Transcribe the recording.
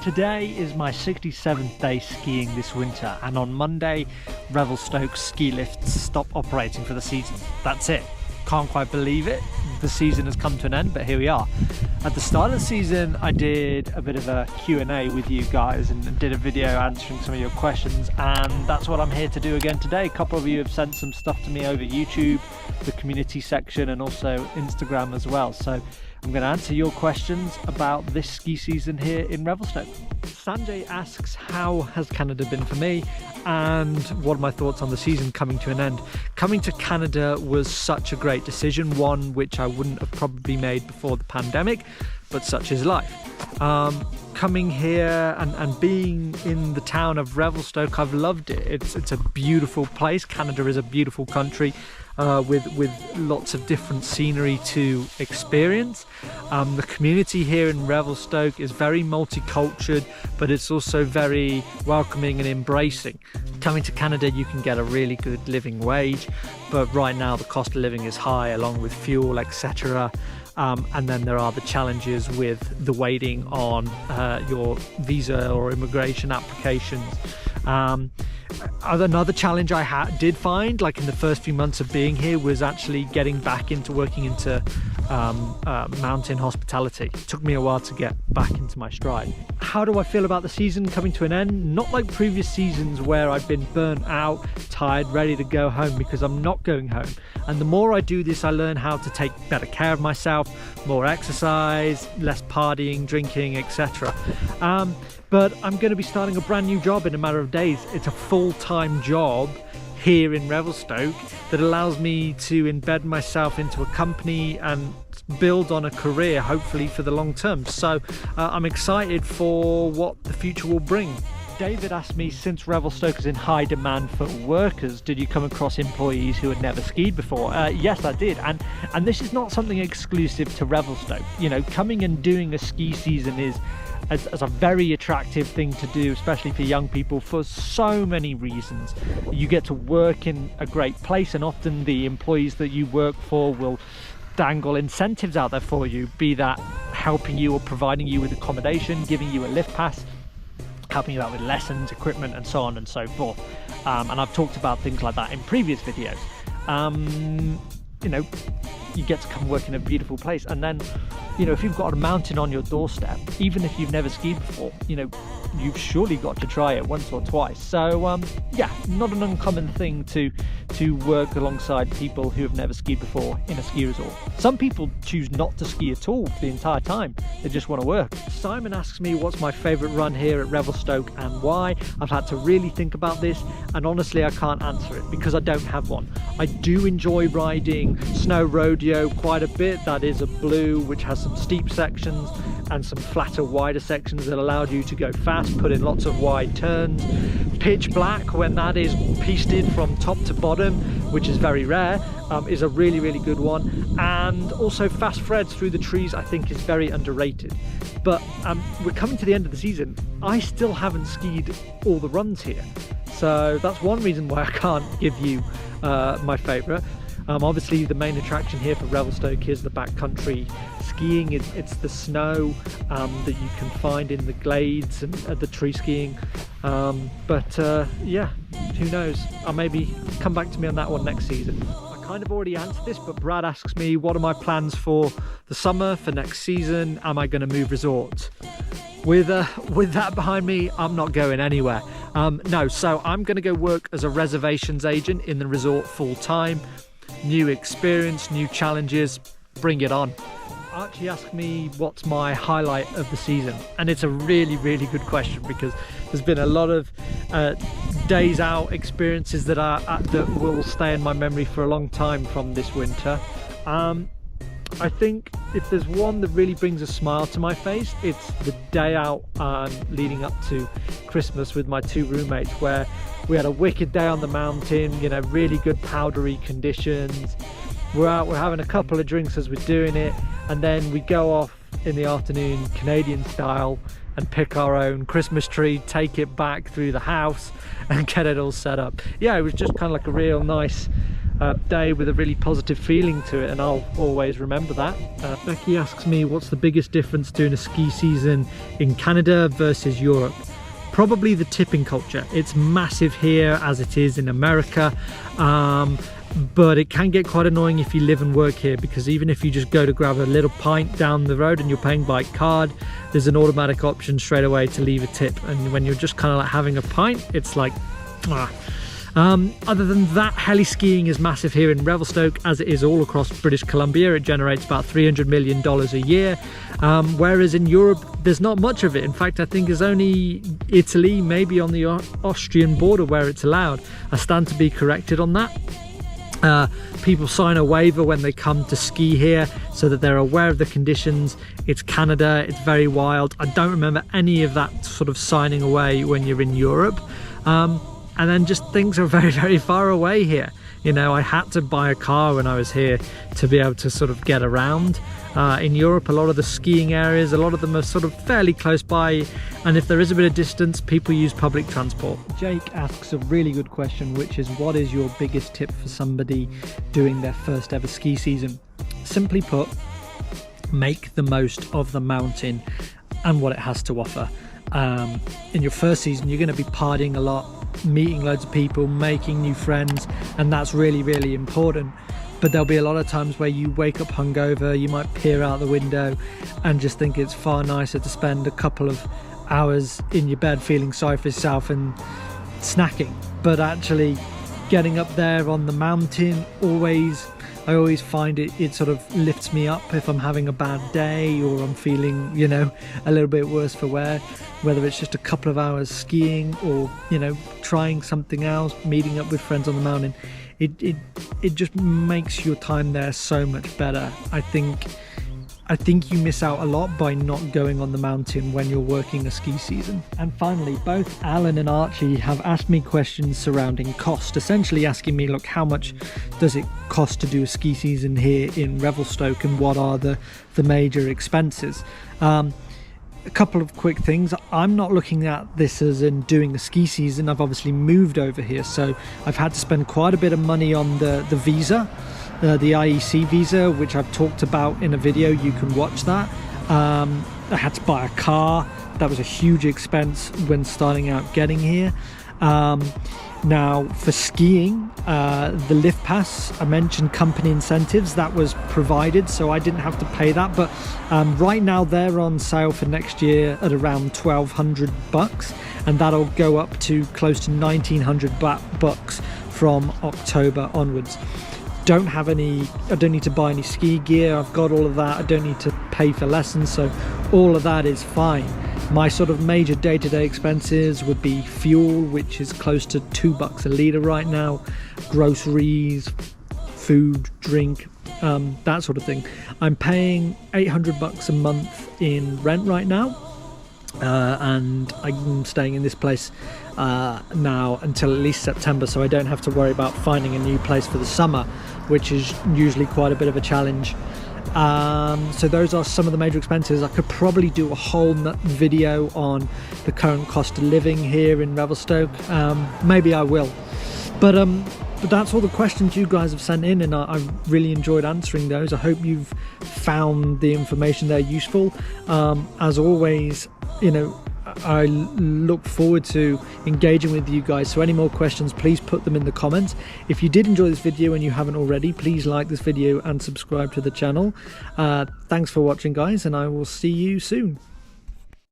Today is my 67th day skiing this winter, and on Monday Revelstoke ski lifts stop operating for the season. That's it. Can't quite believe it. The season has come to an end, but here we are. At the start of the season I did a bit of a Q&A with you guys and did a video answering some of your questions, and that's what I'm here to do again today. A couple of you have sent some stuff to me over YouTube, the community section, and also Instagram as well. So I'm going to answer your questions about this ski season here in Revelstoke. Sanjay asks, how has Canada been for me and what are my thoughts on the season coming to an end? Coming to Canada was such a great decision, one which I wouldn't have probably made before the pandemic, but such is life. Coming here and being in the town of Revelstoke, I've loved it. It's a beautiful place. Canada is a beautiful country with lots of different scenery to experience. The community here in Revelstoke is very multicultural, but it's also very welcoming and embracing. Coming to Canada, you can get a really good living wage, but right now the cost of living is high, along with fuel, etc. And then there are the challenges with the waiting on your visa or immigration applications. Another challenge I did find, like in the first few months of being here, was actually getting back into working into mountain hospitality. It took me a while to get back into my stride. How do I feel about the season coming to an end? Not like previous seasons where I've been burnt out, tired, ready to go home, because I'm not going home. And the more I do this, I learn how to take better care of myself, more exercise, less partying, drinking, etc. But I'm going to be starting a brand new job in a matter of days. It's a full-time job here in Revelstoke that allows me to embed myself into a company and build on a career, hopefully for the long term. So I'm excited for what the future will bring. David asked me, since Revelstoke is in high demand for workers, did you come across employees who had never skied before? Yes, I did, and this is not something exclusive to Revelstoke. You know, coming and doing a ski season is as a very attractive thing to do, especially for young people, for so many reasons. You get to work in a great place, and often the employees that you work for will dangle incentives out there for you, be that helping you or providing you with accommodation, giving you a lift pass, helping you out with lessons, equipment, and so on and so forth. And I've talked about things like that in previous videos. You know, you get to come work in a beautiful place, and then, you know, if you've got a mountain on your doorstep, even if you've never skied before, you know, you've surely got to try it once or twice. So yeah, not an uncommon thing to work alongside people who have never skied before in a ski resort. Some people choose not to ski at all for the entire time. They just want to work. Simon asks me what's my favourite run here at Revelstoke and why. I've had to really think about this, and honestly I can't answer it because I don't have one. I do enjoy riding Snow Rodeo quite a bit. That is a blue which has some steep sections and some flatter, wider sections that allowed you to go fast, put in lots of wide turns. Pitch Black, when that is pisted from top to bottom, which is very rare, is a really, really good one. And also Fast Freds through the trees, I think, is very underrated. But we're coming to the end of the season. I still haven't skied all the runs here, so that's one reason why I can't give you my favourite. Obviously the main attraction here for Revelstoke is the backcountry skiing. It's the snow that you can find in the glades and the tree skiing. Yeah, who knows? I'll maybe come back to me on that one next season. I kind of already answered this, but Brad asks me, what are my plans for the summer, for next season? Am I going to move resorts? With that behind me, I'm not going anywhere. No, so I'm going to go work as a reservations agent in the resort full time. New experience, new challenges, bring it on. Archie asked me what's my highlight of the season, and it's a really, really good question because there's been a lot of days out experiences that will stay in my memory for a long time from this winter. I think if there's one that really brings a smile to my face, it's the day out leading up to Christmas with my two roommates, where we had a wicked day on the mountain, you know, really good powdery conditions. We're out, we're having a couple of drinks as we're doing it, and then we go off in the afternoon, Canadian style, and pick our own Christmas tree, take it back through the house and get it all set up. Yeah, it was just kind of like a real nice day with a really positive feeling to it, and I'll always remember that. Becky asks me, what's the biggest difference doing a ski season in Canada versus Europe? Probably the tipping culture. It's massive here as it is in America, but it can get quite annoying if you live and work here, because even if you just go to grab a little pint down the road and you're paying by card, there's an automatic option straight away to leave a tip, and when you're just kind of like having a pint, it's like other than that, heli skiing is massive here in Revelstoke, as it is all across British Columbia. It generates about $300 million a year, whereas in Europe there's not much of it. In fact, I think it's only Italy, maybe on the Austrian border, where it's allowed. I stand to be corrected on that. People sign a waiver when they come to ski here so that they're aware of the conditions. It's Canada, it's very wild. I don't remember any of that sort of signing away when you're in Europe. And then just things are very, very far away here. You know, I had to buy a car when I was here to be able to sort of get around. In Europe, a lot of the skiing areas, a lot of them are sort of fairly close by, and if there is a bit of distance, people use public transport. Jake asks a really good question, which is, what is your biggest tip for somebody doing their first ever ski season? Simply put, make the most of the mountain and what it has to offer. In your first season, you're going to be partying a lot, meeting loads of people, making new friends, and that's really, really important. But there'll be a lot of times where you wake up hungover, you might peer out the window and just think it's far nicer to spend a couple of hours in your bed feeling sorry for yourself and snacking. But actually getting up there on the mountain, I always find it sort of lifts me up if I'm having a bad day or I'm feeling, you know, a little bit worse for wear, whether it's just a couple of hours skiing or, you know, trying something else, meeting up with friends on the mountain. It just makes your time there so much better. I think you miss out a lot by not going on the mountain when you're working a ski season. And finally, both Alan and Archie have asked me questions surrounding cost, essentially asking me, look, how much does it cost to do a ski season here in Revelstoke, and what are the major expenses? A couple of quick things. I'm not looking at this as in doing a ski season. I've obviously moved over here, so I've had to spend quite a bit of money on the visa, the IEC visa, which I've talked about in a video. You can watch that. I had to buy a car. That was a huge expense when starting out getting here. Now for skiing, the lift pass, I mentioned company incentives, that was provided, so I didn't have to pay that, but right now they're on sale for next year at around $1,200, and that'll go up to close to $1,900 from October onwards. I don't need to buy any ski gear. I've got all of that. I don't need to pay for lessons, so all of that is fine. My sort of major day-to-day expenses would be fuel, which is close to $2 a litre right now, groceries, food, drink, that sort of thing. I'm paying $800 a month in rent right now, and I'm staying in this place now until at least September, so I don't have to worry about finding a new place for the summer, which is usually quite a bit of a challenge. So those are some of the major expenses. I could probably do a whole video on the current cost of living here in Revelstoke. Maybe I will, but that's all the questions you guys have sent in, and I've really enjoyed answering those. I hope you've found the information there useful. As always, you know, I look forward to engaging with you guys, so any more questions, please put them in the comments. If you did enjoy this video and you haven't already, please like this video and subscribe to the channel. Thanks for watching, guys, and I will see you soon.